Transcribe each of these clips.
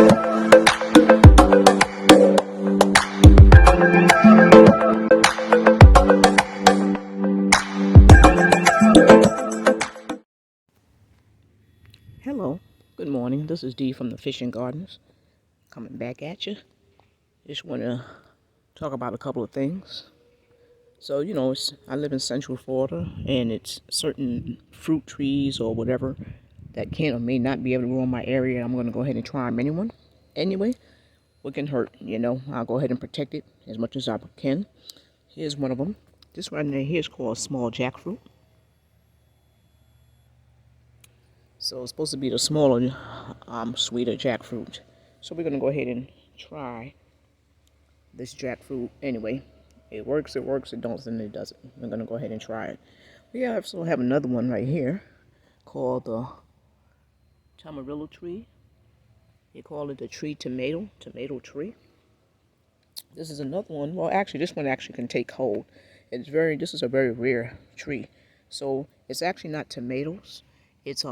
Hello, good morning. This is Dee from the Fishing Gardens coming back at you. Just want to talk about a couple of things. So, I live in Central Florida, and it's certain fruit trees or whatever that can or may not be able to grow in my area. I'm going to go ahead and try them anyway. What can hurt? I'll go ahead and protect it as much as I can. Here's one of them. This one right here is called small jackfruit. So it's supposed to be the smaller, sweeter jackfruit. So we're going to go ahead and try this jackfruit anyway. It works, it doesn't, it doesn't. We're going to go ahead and try it. We also have another one right here called the Tamarillo tree. They call it the tomato tree. This is another one. Well, actually, this one actually can take hold. This is a very rare tree. So it's actually not tomatoes. It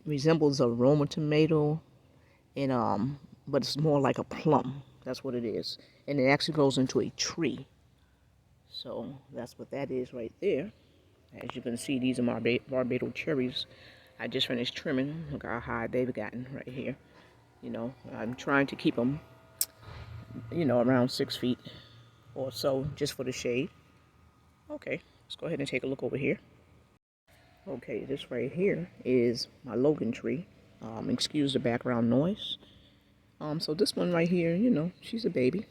resembles a Roma tomato, and but it's more like a plum. That's what it is, and it actually grows into a tree. So that's what that is right there. As you can see, these are my Barbados cherries. I just finished trimming. Look how high they've gotten right here. I'm trying to keep them, around 6 feet or so, just for the shade. Okay, let's go ahead and take a look over here. Okay, this right here is my Logan tree. Excuse the background noise. So this one right here, she's a baby.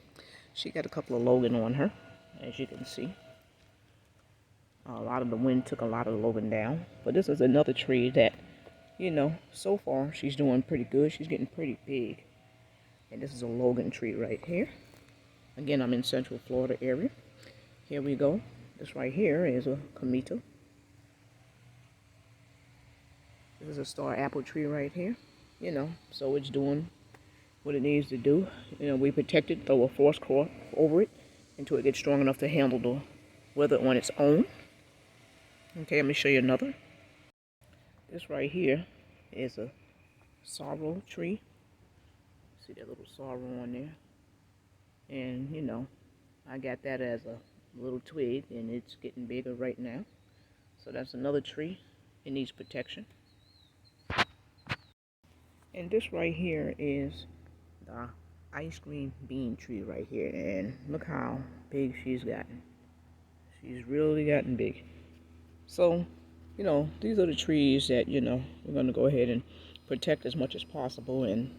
She got a couple of Logan on her, as you can see. A lot of the wind took a lot of the Logan down. But this is another tree that, so far she's doing pretty good. She's getting pretty big. And this is a Logan tree right here. Again, I'm in Central Florida area. Here we go. This right here is a Comito. This is a star apple tree right here. So it's doing what it needs to do. We protect it, throw a force core over it until it gets strong enough to handle the weather on its own. Okay, let me show you another. This right here is a sorrel tree. See that little sorrel on there? And I got that as a little twig, and it's getting bigger right now. So that's another tree. It needs protection. And this right here is the ice cream bean tree right here, and look how big she's gotten. She's really gotten big. So, these are the trees that, we're going to go ahead and protect as much as possible, and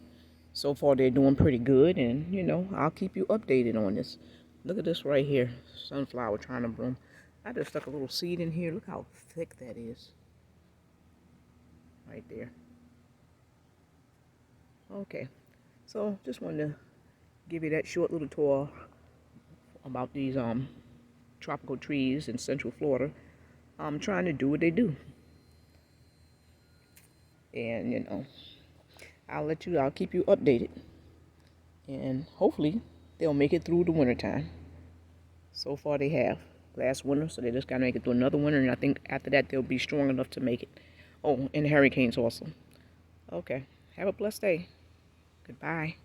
so far they're doing pretty good, and, I'll keep you updated on this. Look at this right here, sunflower trying to bloom. I just stuck a little seed in here. Look how thick that is. Right there. Okay, so just wanted to give you that short little tour about these tropical trees in Central Florida. I'm trying to do what they do, and I'll keep you updated, and hopefully they'll make it through the wintertime. So far they have last winter, so they just gotta make it through another winter, and I think after that they'll be strong enough to make it. Oh, and hurricanes also. Okay, have a blessed day. Goodbye.